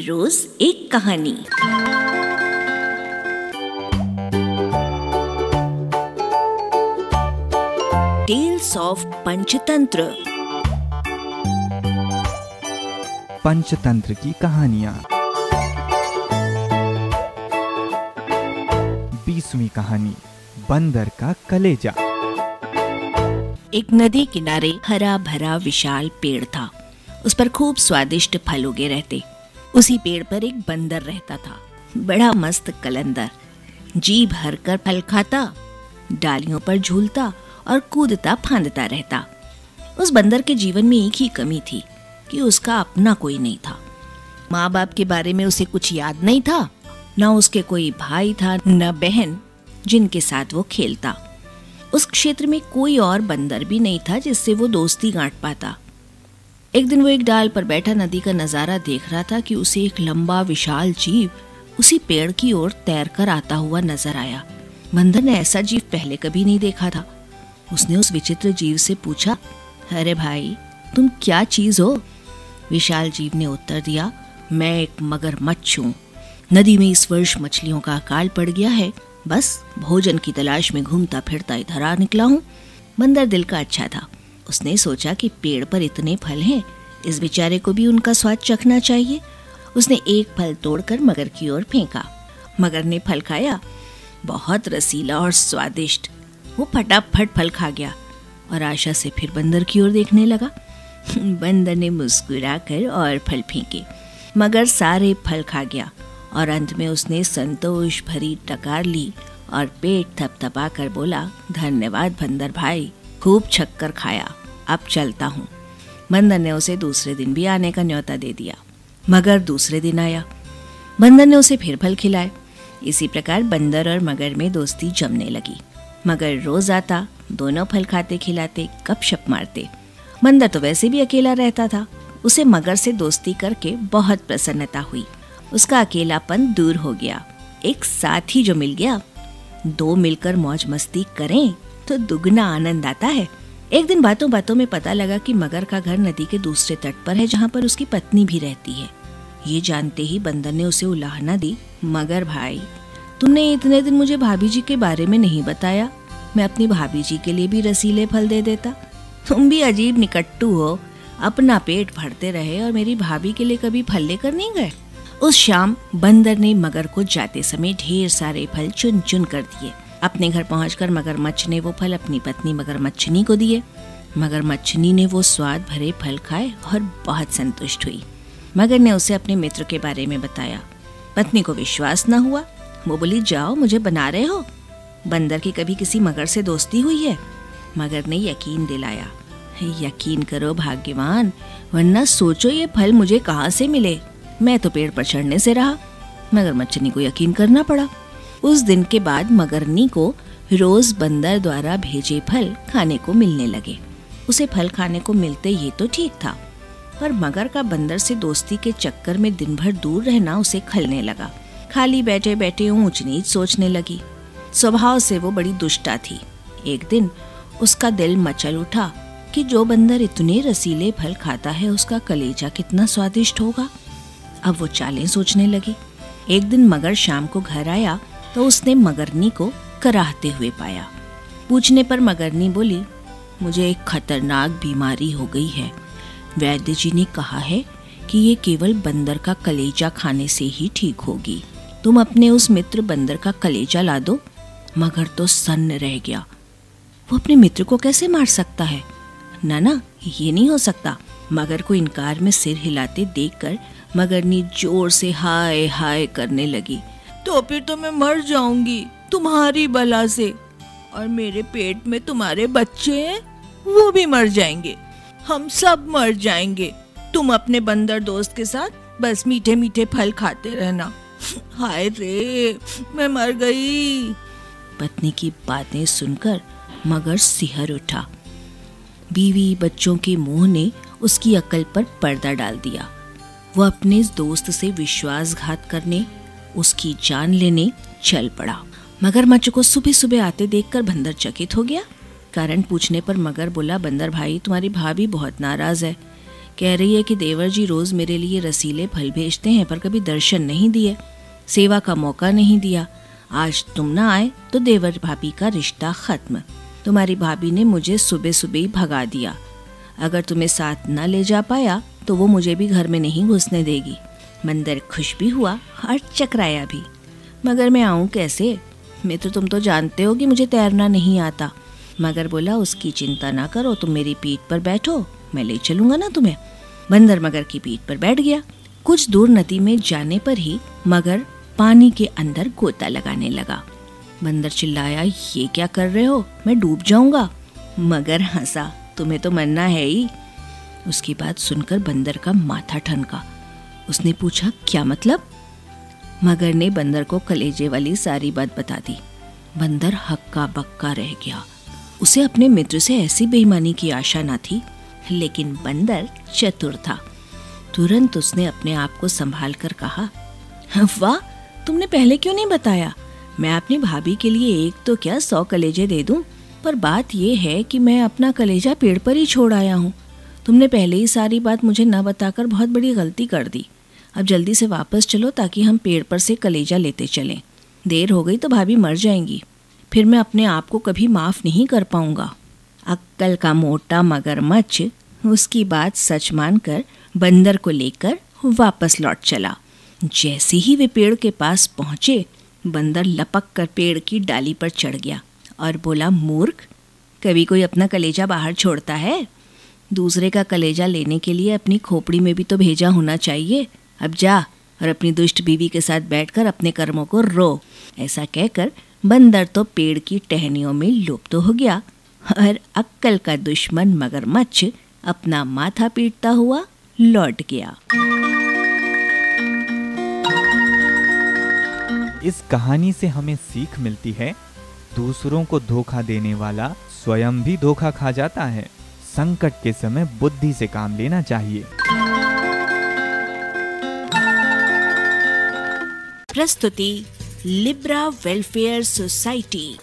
रोज एक कहानी। Tales of Panchatantra. Panchatantra की कहानियां। 20वीं कहानी, बंदर का कलेजा। एक नदी किनारे हरा भरा विशाल पेड़ था। उस पर खूब स्वादिष्ट फल उगे रहते। उसी पेड़ पर एक बंदर रहता था, बड़ा मस्त कलंदर। जी भर कर फल खाता, डालियों पर झूलता और कूदता फांदता रहता। उस बंदर के जीवन में एक ही कमी थी कि उसका अपना कोई नहीं था। माँ बाप के बारे में उसे कुछ याद नहीं था, न उसके कोई भाई था न बहन जिनके साथ वो खेलता। उस क्षेत्र में कोई और बंदर भी नहीं था जिससे वो दोस्ती गांठ पाता। एक दिन वो एक डाल पर बैठा नदी का नजारा देख रहा था कि उसे एक लंबा विशाल जीव उसी पेड़ की ओर तैरकर आता हुआ नजर आया। बंदर ने ऐसा जीव पहले कभी नहीं देखा था। उसने उस विचित्र जीव से पूछा, अरे भाई, तुम क्या चीज हो? विशाल जीव ने उत्तर दिया, मैं एक मगरमच्छ हूँ। नदी में इस वर्ष मछलियों का अकाल पड़ गया है, बस भोजन की तलाश में घूमता फिरता इधर आ निकला हूँ। बंदर दिल का अच्छा था। उसने सोचा कि पेड़ पर इतने फल हैं, इस बेचारे को भी उनका स्वाद चखना चाहिए। उसने एक फल तोड़कर मगर की ओर फेंका। मगर ने फल खाया, बहुत रसीला और स्वादिष्ट। वो फटाफट फल खा गया और आशा से फिर बंदर की ओर देखने लगा। बंदर ने मुस्कुराकर और फल फेंके। मगर सारे फल खा गया और अंत में उसने संतोष भरी टकार ली और पेट थपथपाकर बोला, धन्यवाद बंदर भाई, खूब छक्कर खाया, अब चलता हूँ। बंदर ने उसे दूसरे दिन भी आने का न्योता दे दिया। मगर दूसरे दिन आया। बंदर ने उसे फिर फल खिलाए। इसी प्रकार बंदर और मगर में दोस्ती जमने लगी। मगर रोज आता, दोनों फल खाते खिलाते गपशप मारते। बंदर तो वैसे भी अकेला रहता था। उसे मगर से दोस्ती करके बहुत प्रसन्नता हुई। उसका अकेलापन दूर हो गया। एक साथी जो मिल गया, दो मिलकर मौज मस्ती करें तो दुगना आनंद आता है। एक दिन बातों बातों में पता लगा कि मगर का घर नदी के दूसरे तट पर है, जहाँ पर उसकी पत्नी भी रहती है। ये जानते ही बंदर ने उसे उलाहना दी, मगर भाई, तुमने इतने दिन मुझे भाभी जी के बारे में नहीं बताया। मैं अपनी भाभी जी के लिए भी रसीले फल दे देता। तुम भी अजीब निकट्टू हो, अपना पेट भरते रहे और मेरी भाभी के लिए कभी फल लेकर नहीं गए। उस शाम बंदर ने मगर को जाते समय ढेर सारे फल चुन चुन कर दिए। अपने घर पहुंचकर मगरमच्छ ने वो फल अपनी पत्नी मगरमच्छनी को दिए। मगरमच्छनी ने वो स्वाद भरे फल खाए और बहुत संतुष्ट हुई। मगर ने उसे अपने मित्र के बारे में बताया। पत्नी को विश्वास न हुआ। वो बोली, जाओ, मुझे बना रहे हो? बंदर की कभी किसी मगर से दोस्ती हुई है? मगर ने यकीन दिलाया, यकीन करो भाग्यवान, वरना सोचो ये फल मुझे कहाँ से मिले। मैं तो पेड़ पर चढ़ने से रहा। मगरमच्छनी को यकीन करना पड़ा। उस दिन के बाद मगरनी को रोज बंदर द्वारा भेजे फल खाने को मिलने लगे। उसे फल खाने को मिलते ये तो ठीक था, पर मगर का बंदर से दोस्ती के चक्कर में दिन भर दूर रहना उसे खलने लगा। खाली बैठे बैठे ऊंच नीच सोचने लगी। स्वभाव से वो बड़ी दुष्टा थी। एक दिन उसका दिल मचल उठा कि जो बंदर इतने रसीले फल खाता है, उसका कलेजा कितना स्वादिष्ट होगा। अब वो चालें सोचने लगी। एक दिन मगर शाम को घर आया तो उसने मगरनी को कराहते हुए पाया। पूछने पर मगरनी बोली, मुझे एक खतरनाक बीमारी हो गई है। वैद्य जी ने कहा है कि ये केवल बंदर का कलेजा खाने से ही ठीक होगी। तुम अपने उस मित्र बंदर का कलेजा ला दो। मगर तो सन्न रह गया। वो अपने मित्र को कैसे मार सकता है? ना, ये नहीं हो सकता। मगर को इनकार में सिर हिलाते देखकर मगरनी जोर से हाय हाय करने लगी। तो फिर तो मैं मर जाऊंगी तुम्हारी बला से, और मेरे पेट में तुम्हारे बच्चे हैं, वो भी मर जाएंगे। हम सब मर जाएंगे। तुम अपने बंदर दोस्त के साथ बस मीठे मीठे फल खाते रहना। हाय रे, मैं मर गई। पत्नी की बातें सुनकर मगर सिहर उठा। बीवी बच्चों के मोह ने उसकी अकल पर पर्दा डाल दिया। वो अपने दोस्त से विश्वासघात करने, उसकी जान लेने चल पड़ा। मगरमच्छ को सुबह सुबह आते देखकर बंदर चकित हो गया। कारण पूछने पर मगर बोला, बंदर भाई, तुम्हारी भाभी बहुत नाराज है। कह रही है कि देवर जी रोज मेरे लिए रसीले फल भेजते हैं पर कभी दर्शन नहीं दिए, सेवा का मौका नहीं दिया। आज तुम ना आए तो देवर भाभी का रिश्ता खत्म। तुम्हारी भाभी ने मुझे सुबह सुबह ही भगा दिया। अगर तुम्हें साथ न ले जा पाया तो वो मुझे भी घर में नहीं घुसने देगी। बंदर खुश भी हुआ और चकराया भी। मगर मैं आऊं कैसे? मित्र, तुम तो जानते हो कि मुझे तैरना नहीं आता। मगर बोला, उसकी चिंता ना करो, तुम मेरी पीठ पर बैठो, मैं ले चलूंगा ना तुम्हें। बंदर मगर की पीठ पर बैठ गया। कुछ दूर नदी में जाने पर ही मगर पानी के अंदर गोता लगाने लगा। बंदर चिल्लाया, ये क्या कर रहे हो, मैं डूब जाऊंगा। मगर हंसा, तुम्हें तो मरना है ही। उसकी बात सुनकर बंदर का माथा ठनका। उसने पूछा, क्या मतलब? मगर ने बंदर को कलेजे वाली सारी बात बता दी। बंदर हक्का बक्का रह गया। उसे अपने मित्र से ऐसी बेईमानी की आशा न थी, लेकिन बंदर चतुर था। तुरंत उसने अपने आप को संभाल कर कहा, वाह, तुमने पहले क्यों नहीं बताया? मैं अपनी भाभी के लिए एक तो क्या 100 कलेजे दे दूं, पर बात यह है कि मैं अपना कलेजा पेड़ पर ही छोड़ आया हूँ। तुमने पहले ही सारी बात मुझे न बताकर बहुत बड़ी गलती कर दी। अब जल्दी से वापस चलो ताकि हम पेड़ पर से कलेजा लेते चलें। देर हो गई तो भाभी मर जाएंगी, फिर मैं अपने आप को कभी माफ नहीं कर पाऊंगा। अक्कल का मोटा मगरमच्छ उसकी बात सच मानकर बंदर को लेकर वापस लौट चला। जैसे ही वे पेड़ के पास पहुंचे, बंदर लपक कर पेड़ की डाली पर चढ़ गया और बोला, मूर्ख, कभी कोई अपना कलेजा बाहर छोड़ता है? दूसरे का कलेजा लेने के लिए अपनी खोपड़ी में भी तो भेजा होना चाहिए। अब जा और अपनी दुष्ट बीवी के साथ बैठकर अपने कर्मों को रो। ऐसा कहकर बंदर तो पेड़ की टहनियों में लुप्त हो गया और अक्कल का दुश्मन मगरमच्छ अपना माथा पीटता हुआ लौट गया। इस कहानी से हमें सीख मिलती है, दूसरों को धोखा देने वाला स्वयं भी धोखा खा जाता है। संकट के समय बुद्धि से काम लेना चाहिए। प्रस्तुति लिब्रा वेलफेयर सोसाइटी।